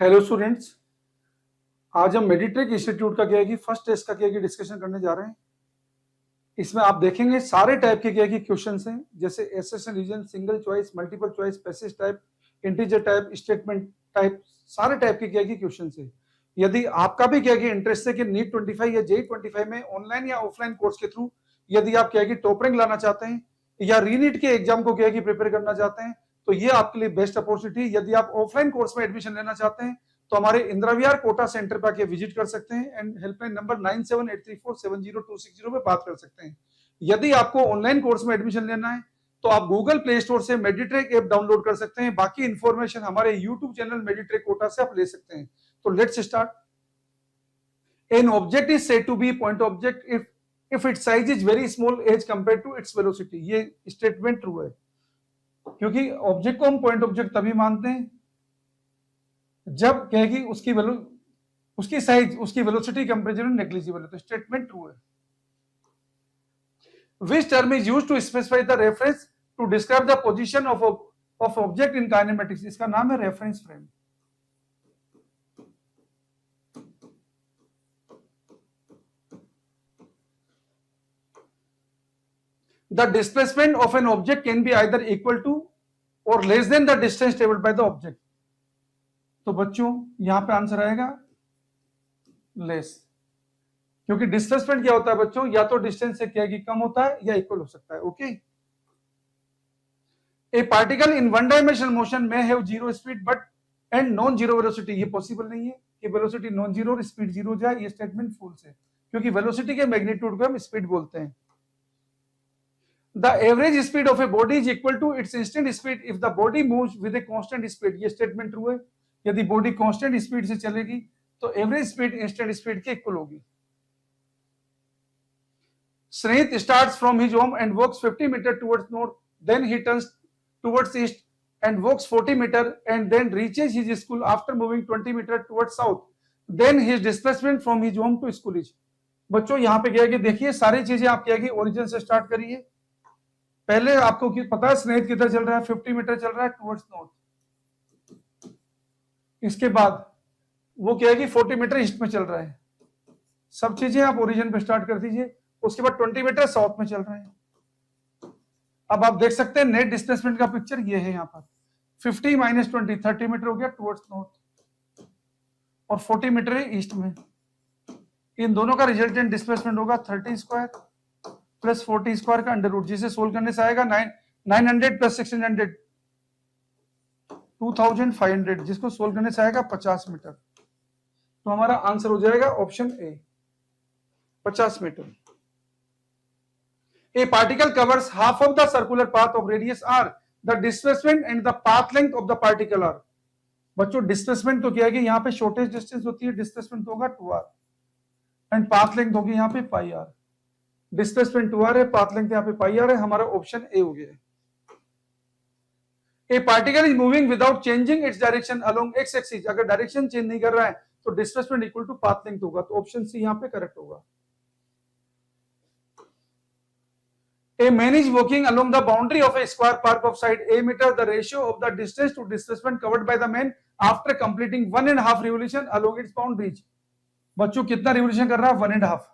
Hello students, आज हम मेडिट्रिक institute का क्या है कि फर्स्ट टेस्ट का क्या है कि डिस्कशन करने जा रहे हैं। इसमें आप देखेंगे सारे टाइप के क्या है कि क्वेश्चंस हैं, जैसे assertion reason, single choice, multiple choice, passage type, integer type, statement type, सारे टाइप के क्या है कि क्वेश्चंस हैं। यदि आपका भी क्या है कि इंटरेस्ट है कि नीट 25 या जेई 25 में ऑनलाइन या ऑफलाइन कोर्स के थ्रू यदि आप क्या है कि टॉप रैंक लाना चाहते हैं या रीनीट के एग्जाम को क्या है कि प्रिपेयर करना चाहते हैं, तो ये आपके लिए बेस्ट अपॉर्चुनिटी। यदि आप ऑफलाइन कोर्स में एडमिशन लेना चाहते हैं तो हमारे इंदिरा विहार कोटा सेंटर पर आके विजिट कर सकते हैं एंड हेल्पलाइन नंबर 9783470260 पे बात कर सकते हैं। यदि आपको ऑनलाइन कोर्स में एडमिशन लेना है तो आप गूगल प्ले स्टोर से मेडिट्रेक ऐप डाउनलोड कर सकते हैं। बाकी इंफॉर्मेशन हमारे यूट्यूब चैनल मेडिट्रेक कोटा से आप ले सकते हैं। तो let's start. An object is said to be point object if its size is very small as compared to its velocity। ये स्टेटमेंट ट्रू है, क्योंकि ऑब्जेक्ट को हम पॉइंट ऑब्जेक्ट तभी मानते हैं जब कहेगी उसकी साइज उसकी वेलोसिटी कंपेरिजन में नेग्लिजिबल है। तो स्टेटमेंट ट्रू है। Which term is used to specify the reference to describe the position of object in kinematics? इसका नाम है reference frame. The displacement of an object can be either equal to or less than the distance traveled by the object। तो बच्चों यहां पे answer आएगा less, क्योंकि displacement क्या होता है बच्चों, या तो डिस्टेंस से क्या है कि कम होता है या इक्वल हो सकता है। Okay. A particle in one dimensional motion में have zero speed but and non zero velocity. ये पॉसिबल नहीं है कि वेलोसिटी नॉन जीरो और स्पीड जीरो जाए। ये स्टेटमेंट फॉल्स है, क्योंकि वेलोसिटी के मैग्नीट्यूड को हम स्पीड बोलते हैं। The average speed of a body is equal to its instant speed if the body moves with a constant speed। ये स्टेटमेंट ट्रू है। यदि बॉडी कांस्टेंट स्पीड से चलेगी तो एवरेज स्पीड इंस्टेंट स्पीड के इक्वल होगी। Srinit starts from his home and walks 50 meter towards north, then he turns towards east and walks 40 meter and then reaches his school after moving 20 meter towards south, then his displacement from his home to school is। बच्चों यहाँ पे क्या है कि देखिए सारी चीजें आप क्या है कि ओरिजिन से स्टार्ट करिए। पहले आपको पता है स्नेहित किधर चल रहा है, 50 मीटर चल रहा है टुवर्ड्स नॉर्थ। इसके बाद वो क्या है कि 40 मीटर ईस्ट में चल रहा है। सब चीजें आप ओरिजिन पे स्टार्ट कर दीजिए। उसके बाद 20 मीटर साउथ में चल रहा है। अब आप देख सकते हैं नेट डिस्प्लेसमेंट का पिक्चर ये है। यहाँ पर 50 माइनस 20 30 मीटर हो गया टुवर्ड्स नॉर्थ और 40 मीटर है ईस्ट में। इन दोनों का रिजल्टेंट डिस्प्लेसमेंट होगा 30 स्क्वायर प्लस 40 स्क्वायर का अंडर रूट, जिसे सोल्व करने से आएगा 900 प्लस 1600 2500, जिसको सोल्व करने से आएगा 50 मीटर। तो हमारा आंसर हो जाएगा option A 50 metre. A particle covers half of the circular path of radius r, the displacement and the path length of the particle are। बच्चों डिस्प्लेसमेंट तो क्या है कि यहाँ पे शॉर्टेस्ट डिस्टेंस होती है, डिस्प्लेसमेंट होगा 2r एंड पाथ लेंथ होगी यहाँ पे पाई r। डिस्प्लेसमेंट 2r है, पाथ लेंथ यहाँ पे पाई r है। हमारा ऑप्शन ए हो गया। A particle is moving without changing its direction along x axis। अगर डायरेक्शन चेंज नहीं कर रहा है तो displacement equal to path length होगा। तो ऑप्शन सी यहाँ पे करेक्ट होगा। A man is walking along the boundary of a square park of side a meter. The ratio of the distance to displacement covered by the man after completing 1.5 revolution along its boundaries। बच्चों कितना revolution कर रहा है? 1.5।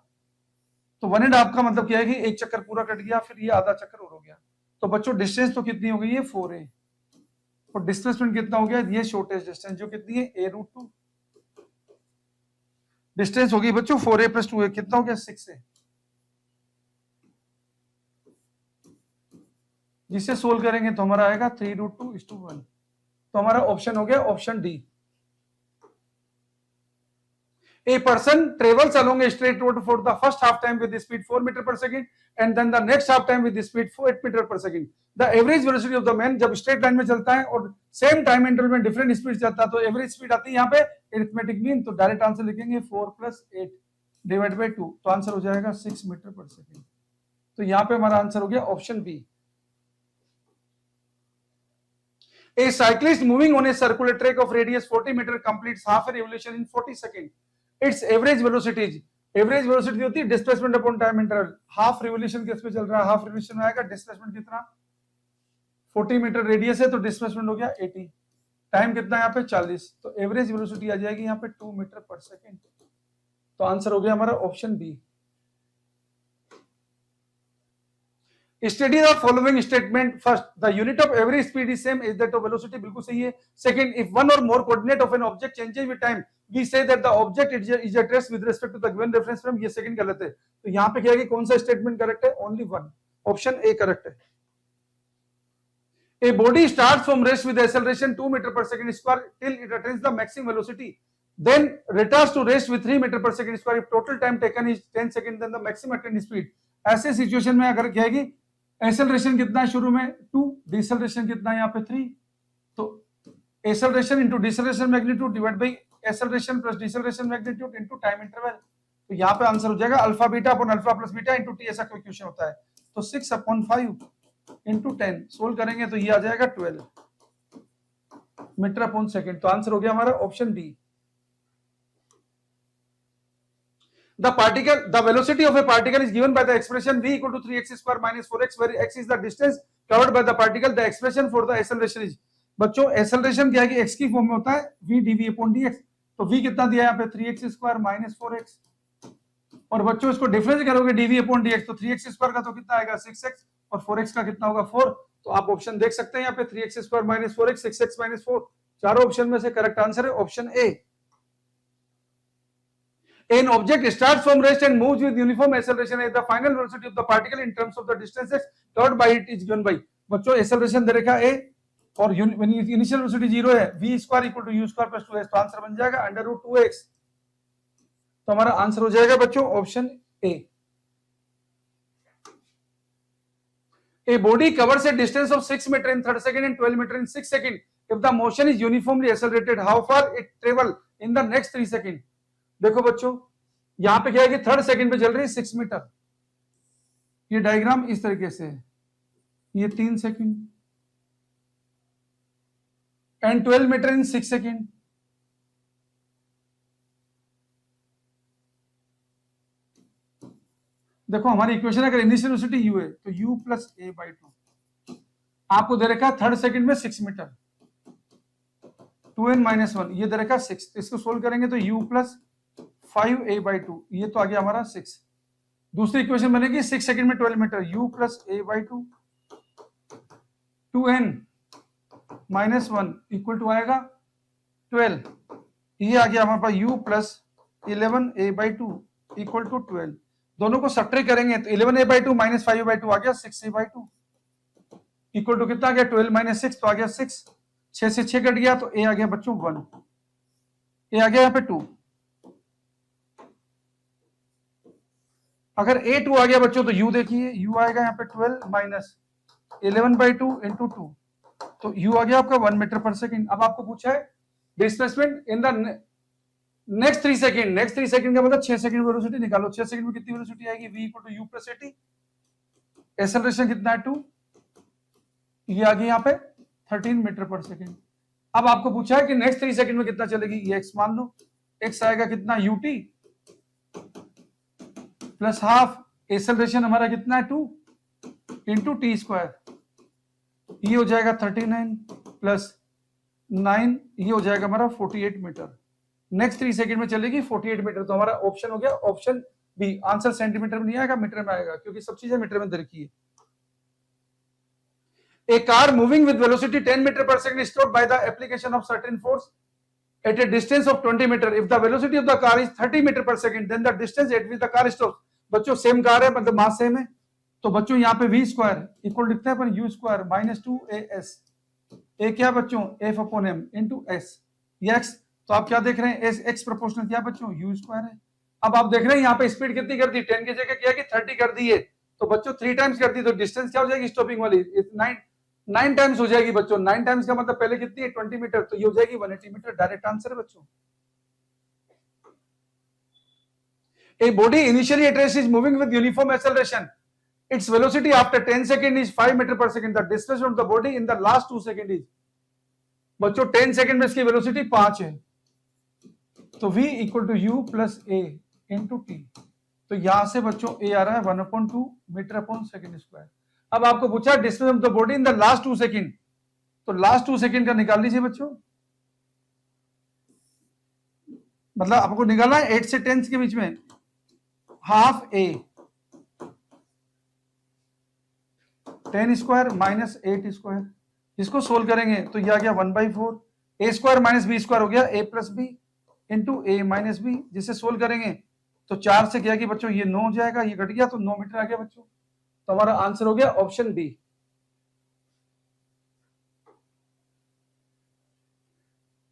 तो 1.5 का मतलब क्या है कि एक चक्कर पूरा कट गया, फिर ये आधा चक्कर और हो गया। तो बच्चों डिस्टेंस तो कितनी हो गई है? 4a। और डिस्प्लेसमेंट कितना हो गया? ये शॉर्टेस्ट डिस्टेंस जो कितनी है? a√2। डिस्टेंस होगी बच्चों 4a प्लस 2a, कितना हो गया? 6a। जिसे सोल्व करेंगे तो हमारा आएगा 3√2:1। तो हमारा ऑप्शन हो गया option D. A person travels along a straight road for the first half time with the speed 4 meter per second and then the next half time with the speed 8 meter per second। The average velocity of the man, जब straight line में चलता है और same time interval में different speed चलता है तो average speed आती है यहाँ पे अरिथमेटिक मीन। तो डायरेक्ट आंसर लिखेंगे 4 + 8 डिवाइड बाय 2। तो आंसर हो जाएगा 6 मीटर पर सेकेंड। तो यहाँ पे हमारा आंसर हो गया option B. A cyclist moving on a circular track of radius 40 meter completes half a revolution in 40 seconds। Its average velocity is, average velocity होती है displacement upon time interval. Half revolution किस पे चल रहा है? Half revolution में आएगा displacement कितना? 40 मीटर रेडियस है तो डिस्प्लेसमेंट हो गया 80। टाइम कितना है यहाँ पे 40, तो एवरेज वेलोसिटी आ जाएगी यहाँ पे 2 मीटर पर सेकेंड। तो आंसर हो गया हमारा option B. Study the following statement. First, the unit of average speed is same as that of velocity, बिल्कुल सही है। सेकंड, इफ वन और more coordinate of an object changes with time we say that the object is at rest with respect to the given reference frame. ये second गलत है। तो यहाँ पे क्या है कि कौन सा स्टेटमेंट करेक्ट है? Only one, option A correct है। A body starts from rest with acceleration 2 meter per second square till it attains the maximum velocity, then returns to rest with 3 meter per second square if total time taken is 10 seconds, then the maximum attained speed। ऐसे situation में अगर क्या है कि acceleration कितना है शुरू में 2, डिसेलरेशन कितना है यहाँ पे 3, तो acceleration into deceleration magnitude divide by acceleration plus deceleration magnitude into time interval. तो यहाँ पे आंसर हो जाएगा alpha beta upon alpha plus beta into T, ऐसा कोई क्वेश्चन होता है। तो 6/5 इंटू 10 सोल्व करेंगे तो ये आ जाएगा 12 मीटर अपॉन सेकेंड। तो आंसर हो गया हमारा option D. The velocity of a particle is given by the expression v equal to 3x square minus 4x, where x is the distance covered by the particle. The expression for the acceleration is, बच्चों acceleration क्या है कि x की form में होता है v dv upon dx। तो v कितना दिया है यहाँ पे 3x square minus 4x, और बच्चों इसको डिफरेंस करोगे dv upon dx, तो 3x square का तो कितना आएगा 6x, और 4x का कितना होगा 4। तो आप ऑप्शन देख सकते हैं यहाँ पे 3x square minus 4x, 6x minus 4, चारों ऑप्शन में से करेक्ट आंसर है option A. An object starts from rest and moves with uniform acceleration at the final velocity of the particle in terms of the distance x covered by it is given by। बच्चों acceleration दे रखा है a और initial velocity 0 है, v square equal to u square plus 2s, तो answer बन जाएगा under root 2x। तो हमारा आंसर हो जाएगा बच्चों option A. A body covers a distance of 6 meter in 30 second and 12 meter in 6 second. If the motion is uniformly accelerated, how far it travel in the next 3 second? देखो बच्चों यहां पे क्या है कि 3rd सेकंड पे चल रही है 6 मीटर, ये डायग्राम इस तरीके से है, ये 3 सेकंड एंड 12 मीटर इन 6 सेकंड। देखो हमारी इक्वेशन अगर इनिशियल वेलोसिटी u है तो u प्लस a बाई 2, आपको दे रखा 3rd सेकंड में 6 मीटर, 2n माइनस 1, ये दे रखा 6, तो इसको सोल्व करेंगे तो u प्लस 5a बाई 2, ये तो आ गया हमारा 6। दूसरी इक्वेशन बनेगी 6 सेकंड में 12 metre, u plus a by 2, 2n minus 1 equal to आएगा 12, ये आ गया हमारे पास u plus 11a by 2 equal to 12। दोनों को सब्ट्रैक्ट करेंगे तो 11a by 2 minus 5a by 2 आ गया 6a बाई 2 इक्वल टू कितना आ गया 12 माइनस 6, तो आ गया 6, 6 से 6 कट गया तो a आ गया बच्चों 1, a आ गया यहाँ पे 2। अगर a2 आ गया बच्चों तो u देखिए u आएगा यहाँ पे 12 माइनस 11 बाई 2 इंटू 2, तो u आ गया आपका 1 मीटर पर सेकेंड। अब आपको पूछा है displacement in the next 3 second, next 3 second का मतलब 6 सेकंड वेलोसिटी निकालो, 6 सेकंड में कितनी वेलोसिटी आएगी v equal to u plus at, acceleration कितना है 2, ये आ गई यहाँ पे 13 मीटर पर सेकंड। अब आपको पूछा है कि नेक्स्ट 3 सेकंड में कितना चलेगी, ये x मान लो, x आएगा कितना ut प्लस हाफ, एक्सेलरेशन हमारा कितना है 2 इंटू टी स्क्वायर, ये हो जाएगा 39 प्लस 9, ये हो जाएगा हमारा 48 मीटर। नेक्स्ट 3 सेकंड में चलेगी 48 मीटर, तो हमारा ऑप्शन हो गया ऑप्शन बी। आंसर सेंटीमीटर में नहीं आएगा, मीटर में आएगा, क्योंकि सब चीजें मीटर में दे रखी है। A car moving with velocity 10 meter per second is stopped by the application of certain force at a distance of 20 meter. If the velocity of the car is 30 meter per second, then the distance at which the car stops। बच्चों same car है, मतलब mass same है, तो बच्चों यहाँ पे v square equal लिखते हैं अपन u square minus 2as, a क्या बच्चों f upon m into s, ये x, तो आप क्या देख रहे हैं x प्रोपोर्शनल क्या बच्चों u स्क्वायर है। अब आप देख रहे हैं यहाँ पे स्पीड कितनी कर दी, 10 की जगह क्या कि 30 कर दी है, तो बच्चों 3 टाइम्स कर दी, तो डिस्टेंस क्या हो जाएगी स्टॉपिंग वाली 9 टाइम्स हो जाएगी बच्चों। 9 टाइम्स का मतलब पहले कितनी है 20 मीटर, तो ये हो जाएगी 180 मीटर। डायरेक्ट आंसर है बच्चों। A body initially at rest is moving with uniform acceleration. Its velocity after 10 seconds is 5 meter per second. The distance of the body in the last 2 seconds is, बच्चों 10 second में इसकी velocity 5 है, तो v equal to u plus a into T, तो यहां से बच्चों a आ रहा है 1/2 मीटर अपॉन सेकंड स्क्वायर। अब आपको पूछा distance of the body in the last 2 second, तो लास्ट 2 सेकंड का निकाल लीजिए बच्चों, मतलब आपको निकालना है 8 से 10 के बीच में, हाफ ए 10 स्क्वायर माइनस 8 स्क्वायर, इसको सोल्व करेंगे तो यह आ गया 1/4, ए स्क्वायर माइनस बी स्क्वायर हो गया ए प्लस बी इंटू ए माइनस बी, जिसे सोल्व करेंगे तो 4 से क्या कि बच्चों ये 9 हो जाएगा, ये घट गया तो 9 मीटर आ गया बच्चों। तो हमारा आंसर हो गया option B.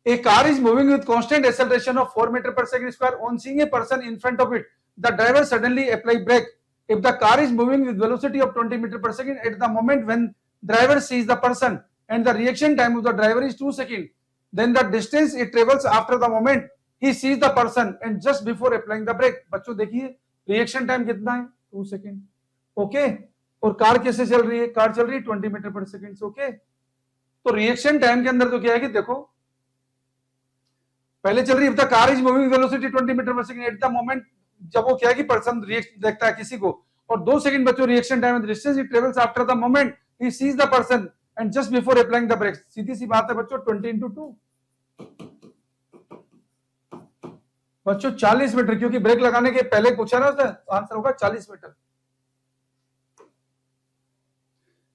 A car is moving with constant acceleration of 4 meter per second square. On seeing a person in front of it, the driver suddenly apply brake. If the car is moving with velocity of 20 meter per second, at the moment when driver sees the person and the reaction time of the driver is 2 seconds, then the distance it travels after the moment he sees the person and just before applying the brake. बच्चों देखिए reaction time कितना है 2 second, okay. और car कैसे चल रही है, car चल रही है 20 मीटर पर सेकंड, ओके। तो रिएक्शन टाइम के अंदर तो क्या है कि देखो पहले चल रही है, car is moving velocity 20 metre पर सेकंड एट द मोमेंट, जब वो क्या है कि पर्सन रिएक्ट देखता है किसी को, और 2 सेकंड बच्चों reaction time distance it travels after the moment he sees the person and just before applying the brake. सीधी सी बात है बच्चों 20 into 2 बच्चों 40 मीटर, क्योंकि ब्रेक लगाने के पहले पूछा ना, आंसर होगा 40 metre.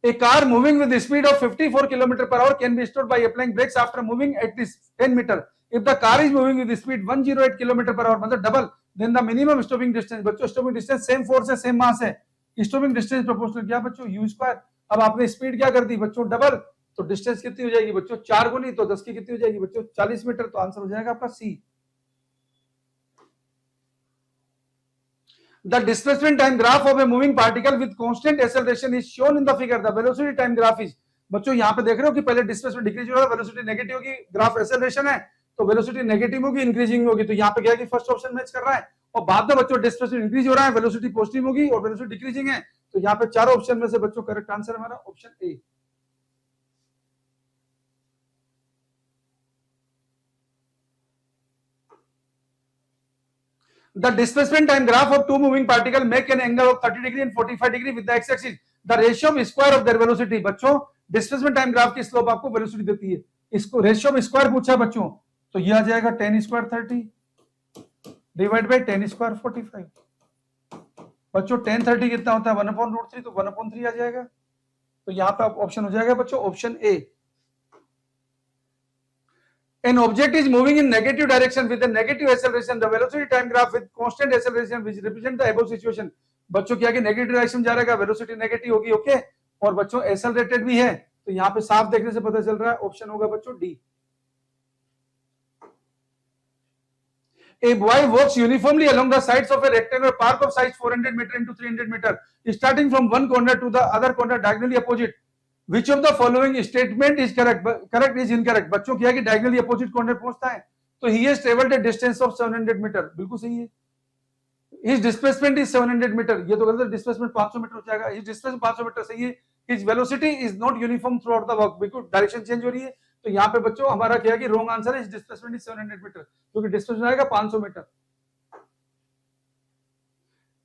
A car moving with the speed of 54 km per hour can be stopped by applying brakes after moving at least 10 meter. If the car is moving with the speed 108 km per hour, मतलब double, then the minimum stopping distance, बच्चों stopping distance same force है same mass है, stopping distance proportional क्या बच्चों u square। अब आपने speed क्या कर दी बच्चों डबल, तो डिस्टेंस कितनी हो जाएगी बच्चों 4 गुनी, तो 10 की कितनी हो जाएगी बच्चों 40 मीटर। तो आंसर हो जाएगा आपका सी। The displacement time graph of a moving particle with constant acceleration is shown in the figure. The velocity time graph is, बच्चों यहां पे देख रहे हो कि पहले डिस्प्लेसमेंट डिक्रीज हो रहा है, वेलोसिटी नेगेटिव होगी, ग्राफ एक्सेलरेशन है तो वेलोसिटी नेगेटिव होगी इंक्रीजिंग होगी, तो यहां पे क्या है कि फर्स्ट ऑप्शन मैच कर रहा है। और बाद में बच्चों डिस्प्लेसमेंट इंक्रीज हो रहा है, वेलोसिटी पॉजिटिव होगी और वेलोसिटी डिक्रीजिंग है, तो यहां पे चारों ऑप्शन में से बच्चों करेक्ट आंसर हमारा option A. The displacement time graph of two moving particles make an angle of 30 degree and 45 degree with the x-axis. The ratio of square of their velocity. बच्चों displacement time graph की slope आपको velocity देती है, इसको ratio में square पूछा बच्चों, तो ये आ जाएगा 10 स्क्वायर 30 डिवाइड बाय 10 स्क्वायर 45। बच्चों 10 30 कितना होता है 1/√3, तो 1/3 आ जाएगा, तो यहाँ पे ऑप्शन हो जाएगा बच्चों option A. An object is moving in negative direction with a negative acceleration. The velocity time graph with constant acceleration which represent the above situation. बच्चों क्या कि नेगेटिव डायरेक्शन जा रहेगा, वेलोसिटी नेगेटिव होगी, ओके। और बच्चों एक्सेलरेटेड भी है, तो यहाँ पे साफ देखने से पता चल रहा है ऑप्शन होगा बच्चों D. A boy walks uniformly along the sides of a rectangular park of size 400 meter into 300 meter, starting from one corner to the other corner diagonally opposite. Which of the following statement is correct? Correct is incorrect. बच्चों क्या है कि diagonally opposite corner पहुंचता है, तो he has traveled a distance of 700 meter, बिल्कुल सही है। His displacement is 700 meter, ये तो गलत है, displacement 500 मीटर हो जाएगा। His displacement 500 मीटर सही है। His velocity is not uniform throughout the walk, बिल्कुल डायरेक्शन चेंज हो रही है, तो यहाँ पे बच्चों हमारा क्या है कि रॉन्ग आंसर है, his displacement is 700 मीटर, क्योंकि डिस्प्लेसमेंट आएगा 500 metre.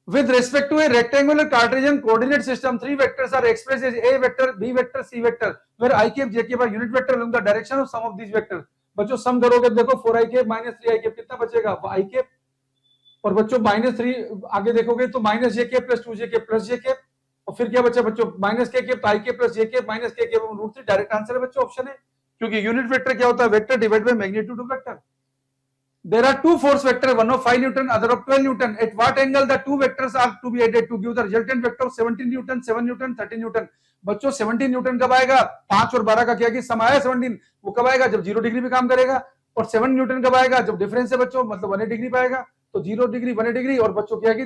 With respect to a rectangular Cartesian coordinate system, three vectors are expressed as a vector, b vector, c vector, where I cap, j cap are unit vector along the direction of some of these vectors. बच्चों सम करोगे देखो 4i cap minus 3i cap कितना बचेगा i cap, और बच्चों -3 आगे देखोगे तो -j cap plus 2j cap plus j cap, और फिर क्या बचा बच्चों -k cap i cap plus j cap minus k cap √3। Direct answer है बच्चों ऑप्शन है, क्योंकि यूनिट वेक्टर क्या होता है vector divide by magnitude of vector. There are two force vectors, one of 5 Newton, other of 12 Newton. At what angle the two vectors are to be added to give the resultant vector of 17 Newton, 7 Newton, 13 Newton? बच्चों 17 Newton कब आएगा, 5 और 12 का क्या कि सम आया 17, वो कब आएगा जब 0 डिग्री पे काम करेगा। और 7 न्यूटन कब आएगा जब डिफरेंस है बच्चों, मतलब 1 डिग्री पे आएगा, तो 0 डिग्री 1 डिग्री। और बच्चों क्या कि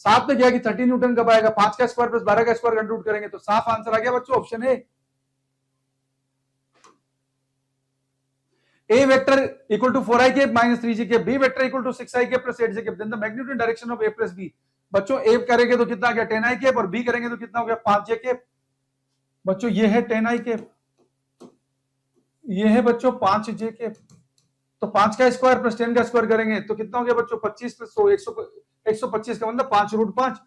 साथ में क्या कि 13 न्यूटन कब आएगा, 5 का स्क्वायर प्लस 12 का स्क्वायर कंप्यूट करेंगे, तो साफ आंसर आ गया बच्चों option A. A vector equal to 4i cap minus 3j cap, B vector equal to 6i cap plus 8j cap, then the magnitude and direction of A plus B। बच्चों A करेंगे तो कितना गया 10i cap, और B करेंगे तो कितना हो गया 5j cap। बच्चों ये है 10i cap, ये है बच्चों 5j cap, तो 5 का स्क्वायर प्लस 10 का स्क्वायर करेंगे तो कितना हो गया बच्चों 25 प्लस 125 का मतलब 5√5।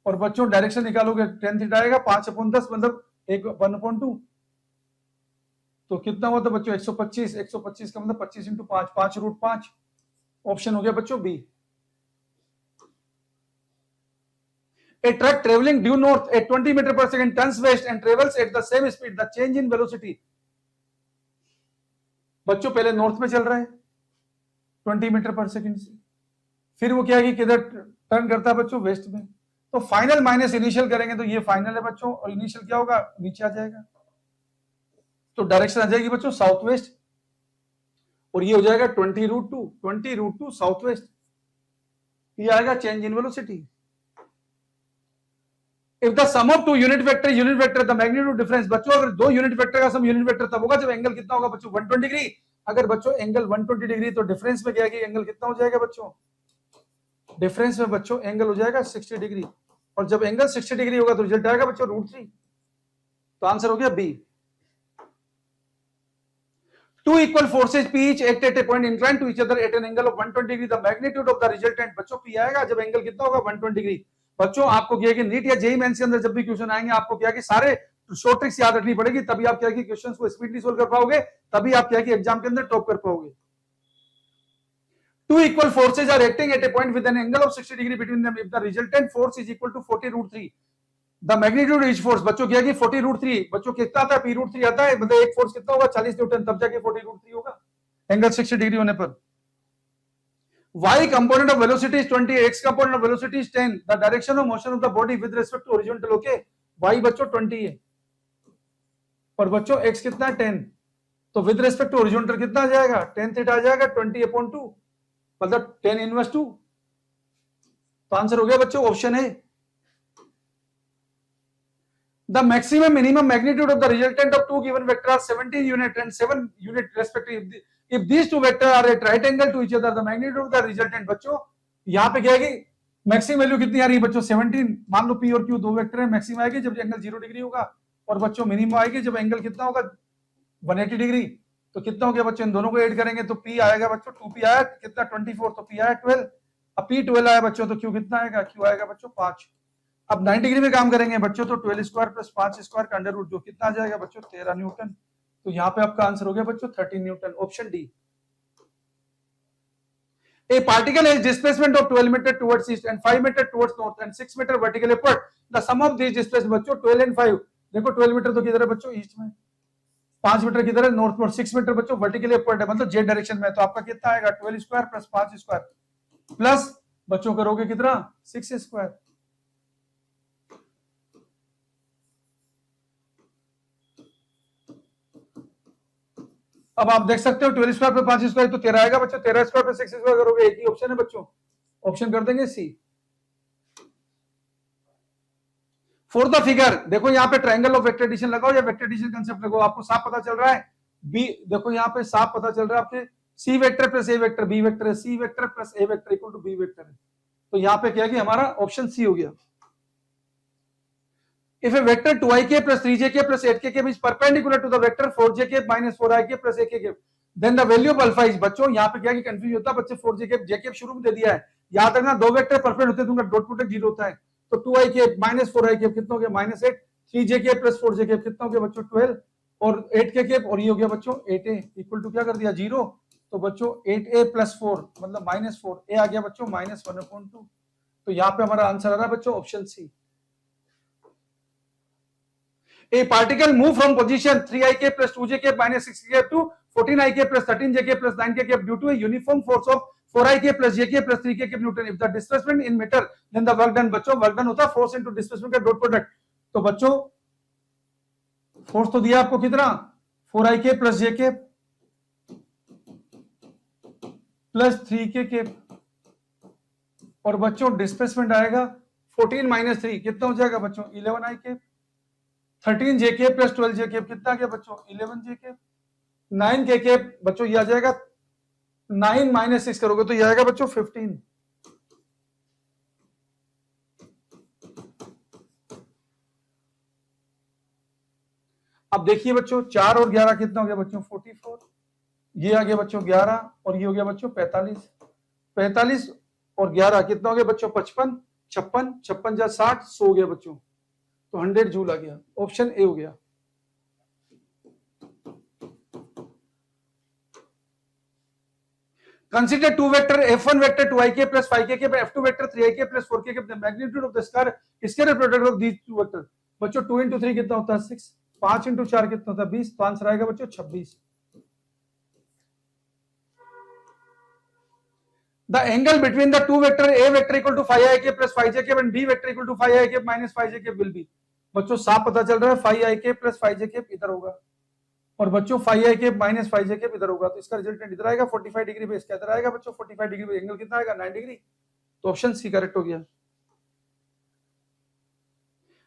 और बच्चों डायरेक्शन निकालोगे tan थीटा आएगा 5/10 मतलब 1/2, तो कितना हुआ था बच्चों 125 का मतलब 25 into 5 5√5। ऑप्शन हो गया बच्चों B. A truck traveling due north at 20 meter per second turns west and travels at the same speed. The change in velocity. बच्चों पहले नॉर्थ में चल रहा है 20 मीटर पर सेकंड से, फिर वो क्या है कि किधर टर्न करता है बच्चों, वेस्ट में। तो फाइनल माइनस इनिशियल करेंगे तो ये फाइनल है बच्चों, और इनिशियल क्या होगा, नीचे आ जाएगा। तो डायरेक्शन आ जाएगी बच्चों साउथ वेस्ट, और ये हो जाएगा 20√2 साउथ वेस्ट। ये आएगा change in velocity. If the sum of two unit vector, the magnitude difference, बच्चों अगर दो यूनिट वेक्टर का सम यूनिट वेक्टर तब होगा जब एंगल कितना होगा बच्चों 120 डिग्री। अगर बच्चों एंगल 120 डिग्री तो डिफरेंस में क्या है, एंगल कितना हो जाएगा बच्चों, डिफरेंस में बच्चों एंगल हो जाएगा 60 डिग्री, और जब एंगल 60 डिग्री होगा तो रिजल्ट आएगा बच्चों √3। तो आंसर हो गया B. Two equal forces P each act at a point inclined to each other at an angle of 120 degree. The magnitude of the resultant बच्चों P आएगा जब एंगल कितना होगा 120 डिग्री। बच्चों आपको क्या है कि नीट या जेईई मेंस के अंदर जब भी क्वेश्चन आएंगे आपको क्या है कि सारे शॉर्ट ट्रिक्स याद रखनी पड़ेगी, तभी आप क्या है कि क्वेश्चंस को स्पीडली सोल्व कर पाओगे, तभी आप क्या है कि एग्जाम के अंदर टॉप कर पाओगे। Two equal forces are acting at a point with an angle of 60 degree between them. If the resultant force is equal to 40√3, the magnitude of each force बच्चों क्या है कि 40√3 बच्चों कितना आता है, P√3 आता है, मतलब एक फोर्स कितना होगा 40 न्यूटन, तब जाके 40√3 होगा एंगल 60 डिग्री होने पर। Y component of velocity is 20, X component of velocity is 10. The direction of motion of the body with respect to horizontal, okay? Y बच्चों 20 है और बच्चों X कितना है 10, तो विद रेस्पेक्ट टू होरिजॉन्टल कितना आ जाएगा, tan थीटा आ जाएगा 20/2, मतलब tan इनवर्स 2। तो आंसर हो गया बच्चों ऑप्शन है। The maximum minimum magnitude of the resultant of two given vectors are 17 unit and 7 unit respectively. If these two vectors are at right angle to each other, the magnitude of the resultant बच्चों यहाँ पे क्या है कि maximum value कितनी आ रही है बच्चों 17। मान लो P और Q दो वेक्टर है, मैक्सिमम आएगी जब एंगल 0 डिग्री होगा, और बच्चों मिनिमम आएगी जब एंगल कितना होगा 180 डिग्री। तो कितना हो गया बच्चों, इन दोनों को ऐड करेंगे तो P आएगा बच्चों 2P आया कितना 24, तो P आया 12। अब P12 आया बच्चों तो Q कितना आएगा, Q आएगा बच्चों 5। अब 90 डिग्री में काम करेंगे बच्चों तो 12 स्क्वायर प्लस 5 स्क्वायर का अंडर रूट, जो कितना आ जाएगा बच्चों 13 न्यूटन। तो यहाँ पे आपका आंसर हो गया बच्चों 13 Newton, option D. A particle has displacement of 12 meter towards east and 5 meter towards north and 6 meter vertically upward. The sum of these displacement बच्चों 12 and 5, देखो 12 मीटर तो किधर है बच्चों ईस्ट में, 5 मीटर किधर है नॉर्थ में, 6 मीटर बच्चों वर्टिकली अपवर्ड है मतलब जेड डायरेक्शन में। तो आपका कितना आएगा 12 स्क्वायर प्लस 5 स्क्वायर प्लस बच्चों करोगे कितना 6 स्क्वायर। अब आप देख सकते हो 12 स्क्वायर पे 5 स्क्वायर तो 13 आएगा बच्चों, 13 स्क्वायर पे 6 स्क्वायर करोगे, एक ही ऑप्शन है बच्चों, ऑप्शन कर देंगे सी। फॉर द फिगर देखो यहाँ पे ट्रायंगल ऑफ वेक्टर एडिशन लगाओ या वेक्टर एडिशन कांसेप्ट लगाओ, आपको साफ पता चल रहा है बी, देखो यहाँ पे साफ पता चल रहा है आपके C vector plus A vector B vector है, C vector plus A vector equal to B vector है। तो यहाँ पे क्या है कि हमारा ऑप्शन सी हो गया। If a vector 2ik plus 3jk plus 8kk is perpendicular to the vector 4jk minus 4ik plus 8kk, then the value of alpha is, बच्चों यहाँ पे क्या है कि कंफ्यूज होता है बच्चे, 4jk jk शुरू में दे दिया है, याद रखना दो वेक्टर परपेंडिकुलर होते हैं तो उनका डॉट प्रोडक्ट 0 होता है। तो 2ik minus 4ik कितना हो गया -8, 3jk plus 4jk कितना हो गया बच्चों 12, और 8kk और ये हो गया बच्चों 8a इक्वल टू क्या कर दिया 0, तो बच्चों 8a plus 4 मतलब -4, a आ गया बच्चों -1/2। तो यहाँ पे हमारा आंसर आ रहा है बच्चों option C. A particle move from position 3ik plus 2jk minus 6k to 14ik plus 13jk plus 9kk due to a uniform force of 4ik plus jk plus 3kk Newton. If the displacement in meter, then the work done, बच्चों work done होता है force into displacement का dot product. तो बच्चों force तो दिया आपको कितना 4ik plus jk plus 3kk, और बच्चों डिस्प्लेसमेंट आएगा 14 minus 3 कितना हो जाएगा बच्चों 11ik, 13jk plus 12jk कितना आ गया बच्चों 11jk, 9kk बच्चों ये आ जाएगा 9 minus 6 करोगे तो ये आएगा बच्चों 15। अब देखिए बच्चों 4 और 11 कितना हो गया बच्चों 44, ये आ गया बच्चों 11 और ये हो गया बच्चों 45, 45 और 11 कितना हो गया बच्चों 55, 56, 56 जा 60, 100 हो गया बच्चों, तो 100 जूल आ गया, ऑप्शन ए हो गया। Consider two vector f1 vector 2ik plus 5kk by f2 vector 3ik plus 4kk. The magnitude of the scalar product of these two vectors. बच्चों 2 into 3 कितना होता है 6, 5 into 4 कितना होता है 20, तो आंसर आएगा बच्चों 26. The angle between the two vector a vector equal to 5ik plus 5jk and b vector equal to 5ik minus 5jk will be. बच्चों साफ पता चल रहा है 5ik plus 5jk इधर होगा और बच्चों 5ik minus 5jk इधर होगा, तो इसका रिजल्टेंट इधर आएगा 45 डिग्री पे, इसका इधर आएगा बच्चों 45 डिग्री पे, एंगल कितना आएगा 9 डिग्री. तो ऑप्शन सी करेक्ट हो गया.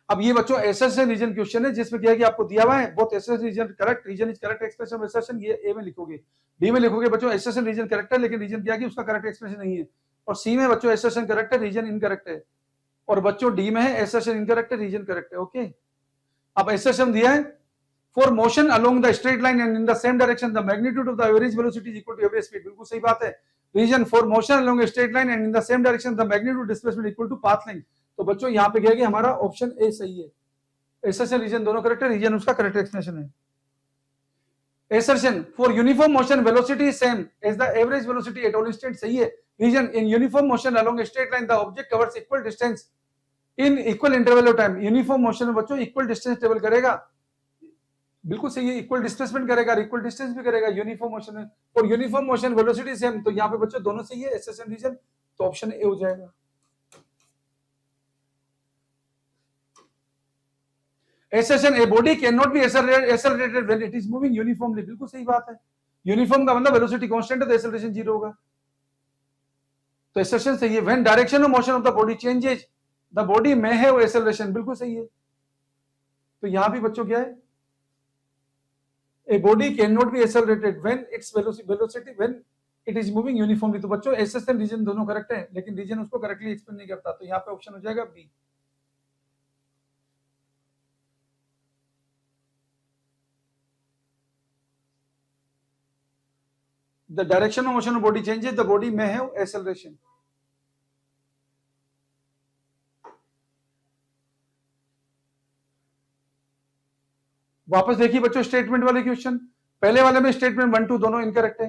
अब ये बच्चों एसर्शन रीजन क्वेश्चन है जिसमें क्या है कि आपको दिया हुआ है both assertion reason correct, reason is correct expression of assertion, ये ए में लिखोगे. बी में लिखोगे बच्चों एसर्शन रीजन करेक्ट है लेकिन रीजन क्या है कि उसका करेक्ट एक्सप्रेशन नहीं है. और सी में बच्चों एसर्शन करेक्ट है रीजन इनकरेक्ट है. और बच्चों डी में है एसर्शन इनकरेक्ट है रीजन करेक्ट है. ओके, अब एसर्शन दिया है for motion along the straight line and in the same direction the magnitude of the average velocity is equal to average speed. बिल्कुल सही बात है. Reason for motion along a straight line and in the same direction the magnitude displacement equal to path length. तो बच्चों यहाँ पे क्या है कि हमारा ऑप्शन ए सही है. एसर्शन रीजन दोनों करेक्ट है, रीजन उसका करेक्ट एक्सप्लेनेशन है. Assertion for uniform motion velocity is same as the average velocity at all instants सही है. Reason in uniform motion along a straight line the object covers equal distance in equal interval of time. Uniform motion में बच्चों equal distance travel करेगा, बिल्कुल सही है. Equal displacement करेगा, equal distance भी करेगा यूनिफॉर्म मोशन में. और यूनिफॉर्म मोशन वेलोसिटी सेम, तो यहाँ पे बच्चों दोनों सही है एसर्शन रीजन, तो ऑप्शन ए हो जाएगा. Assertion a body can not be accelerated when it is moving uniformly. बिल्कुल सही बात है. यूनिफॉर्म का मतलब वेलोसिटी कांस्टेंट है तो एक्सेलरेशन 0 होगा, तो एसर्शन सही है. When direction of motion of the body changes the body में है वो एक्सेलरेशन, बिल्कुल सही है. तो यहां भी बच्चों क्या है, a body cannot be accelerated when its velocity when it is moving uniformly. तो बच्चों एसर्शन रीजन दोनों करेक्ट है लेकिन रीजन उसको करेक्टली एक्सप्लेन नहीं करता, तो यहाँ पे ऑप्शन हो जाएगा B. The direction of motion of body changes, the body may have acceleration. वापस देखिए बच्चों स्टेटमेंट वाले क्वेश्चन. पहले वाले में स्टेटमेंट 1 2 दोनों इनकरेक्ट है.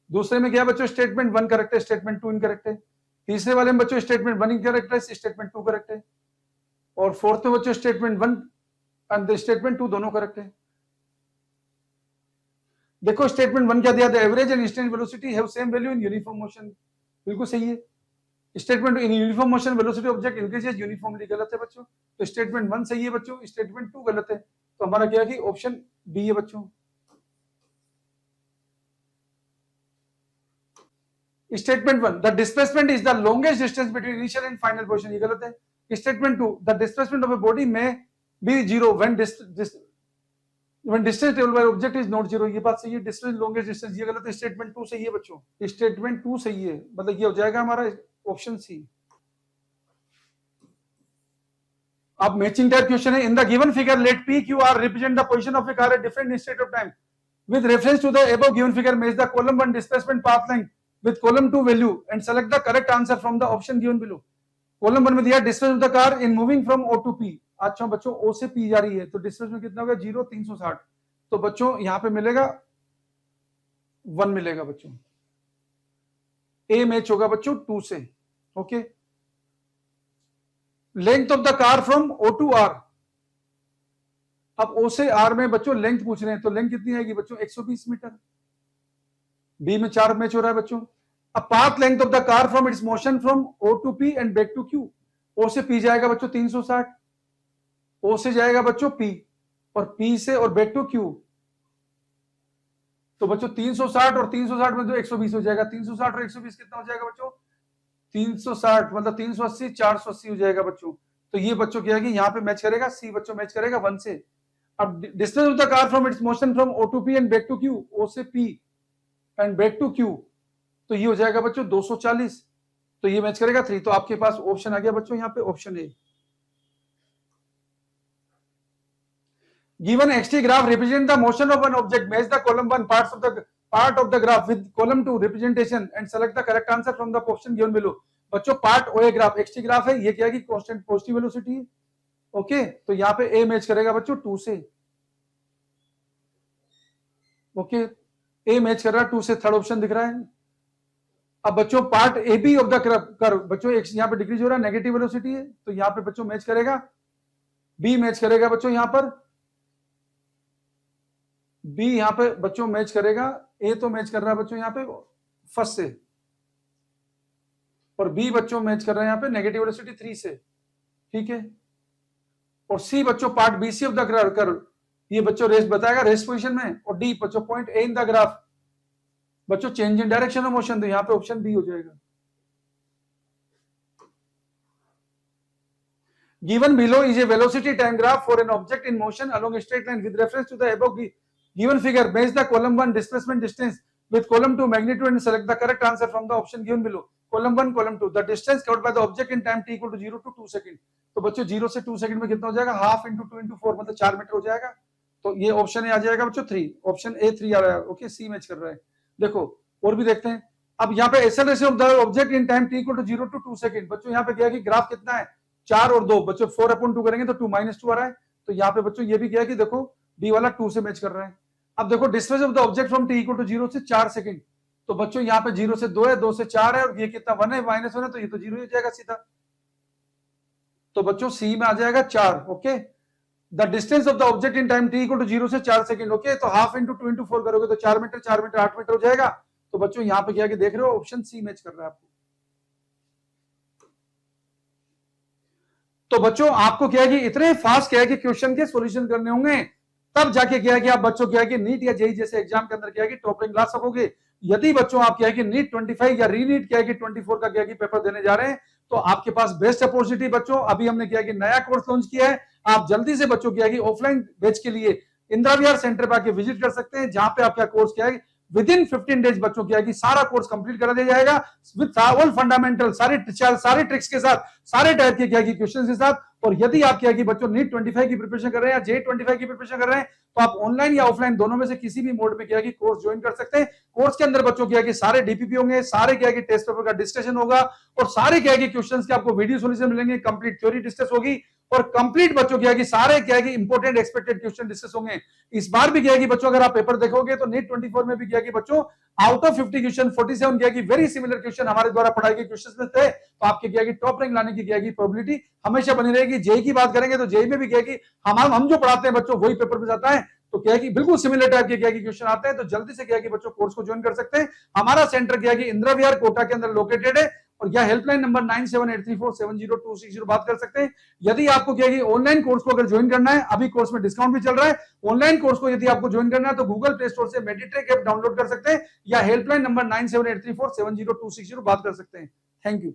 दूसरे में क्या बच्चों स्टेटमेंट 1 करेक्ट है, स्टेटमेंट 2 इनकरेक्ट है. तीसरे वाले में बच्चों स्टेटमेंट 1 इनकरेक्ट है, स्टेटमेंट 2 करेक्ट है. और फोर्थ में बच्चों स्टेटमेंट 1 एंड स्टेटमेंट 2 दोनों करेक्ट है. देखो स्टेटमेंट 1 क्या दिया था, average and instant velocity have same value in uniform motion. बिल्कुल सही है. Statement in uniform motion velocity object increases uniformly, गलत है बच्चों. तो स्टेटमेंट 1 सही है बच्चों, स्टेटमेंट 2 गलत है. तो हमारा क्या है कि ऑप्शन बी है बच्चों. Statement 1 the displacement is the longest distance between initial and final position, ये गलत है. Statement 2 the displacement of a body में B 0 when distance traveled by object is not 0, ये बात सही है. डिस्टेंस लॉन्गेस्ट डिस्टेंस ये गलत है. स्टेटमेंट 2 सही है बच्चों, स्टेटमेंट 2 सही है, मतलब ये हो जाएगा हमारा ऑप्शन सी. अब मैचिंग टाइप क्वेश्चन है. In the given figure let P Q R represent the position of a car at different state of time with reference to the above given figure match the column 1 displacement path length with column 2 value and select the correct answer from the option given below. column 1 में दिया displacement of the car in moving from O to P. अच्छा बच्चों O से P जा रही है तो displacement कितना होगा 0 360. तो बच्चों यहां पे मिलेगा 1 मिलेगा बच्चों. A मैच होगा बच्चों 2 से. Okay, length of the car from O to R. अब O से R में बच्चों लेंथ पूछ रहे हैं, तो लेंथ कितनी आएगी बच्चों 120 मीटर. बी में 4 मैच हो रहा है बच्चों. अब path length of the car from its motion from O to P and back to Q. O से P जाएगा बच्चों 360, O से जाएगा बच्चों P और P से और बैक टू Q. तो बच्चों 360 और 360 में जो 120 हो जाएगा. 360 और 120 कितना हो जाएगा बच्चों 360 मतलब 380 480 हो जाएगा बच्चों. तो ये बच्चों क्या है कि यहाँ पे मैच करेगा सी बच्चों, मैच करेगा 1 से. अब distance of the car from its motion from O to P and back to Q, O से P and back to Q, तो ये हो जाएगा बच्चों 240. तो ये मैच करेगा 3. तो आपके पास ऑप्शन आ गया बच्चों यहाँ पे option A. Given xt graph represent the motion of an object, match the column 1 part of the graph with column 2 representation and select the correct answer from the option given below. बच्चों part OA graph xt graph है, ये क्या है कि constant positive velocity है. Okay, तो यहाँ पे ए मैच करेगा बच्चों 2 से. ओके, ए मैच कर रहा है 2 से. थर्ड ऑप्शन दिख रहा है. अब बच्चों part A B of the curve, बच्चों एक यहाँ पे डिक्रीज हो रहा है, नेगेटिव वेलोसिटी है, तो यहाँ पे बच्चों मैच करेगा, बी मैच करेगा बच्चों यहाँ पर, बी यहाँ पे बच्चों मैच करेगा, ए तो मैच कर रहा है बच्चों यहाँ पे फर्स्ट से, और बी बच्चों मैच कर रहा है यहाँ पे नेगेटिव वेलोसिटी 3 से, ठीक है। और सी बच्चों part B C of the curve, ये बच्चों रेस्ट बताएगा रेस्ट पोजीशन में, और डी बच्चों point A in the graph, बच्चों change in direction of motion, तो यहाँ पे ऑप्शन बी हो जाएगा। Given below is a velocity time graph for an object in motion along a straight line with reference to the above given figure. Match the column 1 displacement distance with column 2 magnitude and select the correct answer from the option given below. Column 1, column 2. The distance covered by the object in time t equal to 0 to 2 second. तो बच्चों 0 से 2 second में कितना हो जाएगा, half into 2 into 4 मतलब 4 metre हो जाएगा। तो ये ऑप्शन आ जाएगा बच्चों 3, ऑप्शन ए 3 आ रहा है। ओके, सी मैच कर रहा है। देखो और भी देखते हैं। अब यहाँ पे acceleration of the object in time t equal to 0 to 2 second. बच्चों यहाँ पे क्या है कि ग्राफ कितना है, 4 और 2, बच्चों 4/2 करेंगे तो 2 - 2 आ रहा है। तो यहाँ पे बच्चों ये भी क्या है कि देखो डी वाला 2 से मैच कर रहा है। अब देखो distance of the object from t equal to 0 से 4 सेकंड। तो बच्चों यहाँ पे 0 से 2 है, 2 से 4 है, और ये कितना 1 है, -1 है, तो ये तो 0 ही हो जाएगा सीधा। तो बच्चों सी में आ जाएगा 4। Okay, the distance of the object in time t equal to 0 से 4 सेकंड। ओके, तो हाफ इंटू 2 इंटू 4 करोगे तो 4 मीटर, 4 मीटर 8 मीटर हो जाएगा। तो बच्चों यहाँ पे क्या है कि देख रहे हो ऑप्शन सी मैच कर रहा है आपको। तो बच्चों आपको क्या है कि इतने फास्ट क्या है कि क्वेश्चन के सॉल्यूशन करने होंगे, तब जाके क्या है कि आप बच्चों क्या है कि नीट या जेई जैसे एग्जाम के अंदर क्या है कि टॉप रैंक ला सकोगे। यदि बच्चों आप क्या है कि नीट 25 या रीनीट क्या है कि 24 का क्या है कि पेपर देने जा रहे हैं, तो आपके पास बेस्ट अपॉर्चुनिटी बच्चों, अभी हमने क्या है कि नया कोर्स लॉन्च किया है। आप जल्दी से बच्चों क्या है कि ऑफलाइन बैच के लिए इंदिरा विहार सेंटर पर आके विजिट कर सकते हैं, जहां पे आपका कोर्स क्या है विद इन 15 डेज बच्चों क्या है कि सारा कोर्स कंप्लीट करा दिया जाएगा विद ऑल फंडामेंटल, सारे ट्रिक्स के साथ, सारे टाइप के क्या है कि क्वेश्चंस के साथ। और यदि आप क्या है कि बच्चों नीट 25 की प्रिपरेशन कर रहे हैं या जे 25 की प्रिपरेशन कर रहे हैं, तो आप ऑनलाइन या ऑफलाइन दोनों में से किसी भी मोड में क्या है कि कोर्स ज्वाइन कर सकते हैं। कोर्स के अंदर बच्चों क्या है कि सारे डीपीपी होंगे, सारे क्या है कि टेस्ट पेपर का डिस्कशन होगा, और सारे क्या है कि क्वेश्चंस के आपको वीडियो सॉल्यूशन मिलेंगे, कंप्लीट थ्योरी डिस्कस होगी, और कंप्लीट बच्चों क्या है कि सारे क्या है कि इंपॉर्टेंट एक्सपेक्टेड क्वेश्चन डिस्कस होंगे। इस बार भी क्या है कि बच्चों अगर आप पेपर देखोगे तो नीट 24 में भी क्या है कि बच्चों आउट ऑफ 50 क्वेश्चन 47 क्या है कि वेरी सिमिलर क्वेश्चन हमारे द्वारा पढ़ाए गए क्वेश्चंस में थे। तो आपके क्या है कि टॉप रैंक लाने की क्या है कि प्रोबेबिलिटी हमेशा बनी रहेगी। जेई की बात करेंगे तो जेई में भी क्या है कि हम जो पढ़ाते हैं बच्चों वही पेपर में जाता है, तो क्या है कि बिल्कुल सिमिलर टाइप के क्या है कि क्वेश्चन आते हैं। तो जल्दी से क्या है कि बच्चों कोर्स को ज्वाइन कर सकते हैं। हमारा सेंटर क्या है कि इंदिरा विहार कोटा के अंदर लोकेटेड है, और यह हेल्पलाइन नंबर 9783470260 बात कर सकते हैं। यदि आपको क्या है कि ऑनलाइन कोर्स को अगर ज्वाइन करना है, अभी कोर्स में डिस्काउंट भी चल रहा है, ऑनलाइन कोर्स को यदि आपको ज्वाइन करना है तो गूगल प्ले स्टोर से मेडिट्रेक ऐप डाउनलोड कर सकते हैं, या हेल्पलाइन नंबर 9783470260 बात कर सकते हैं। Thank you.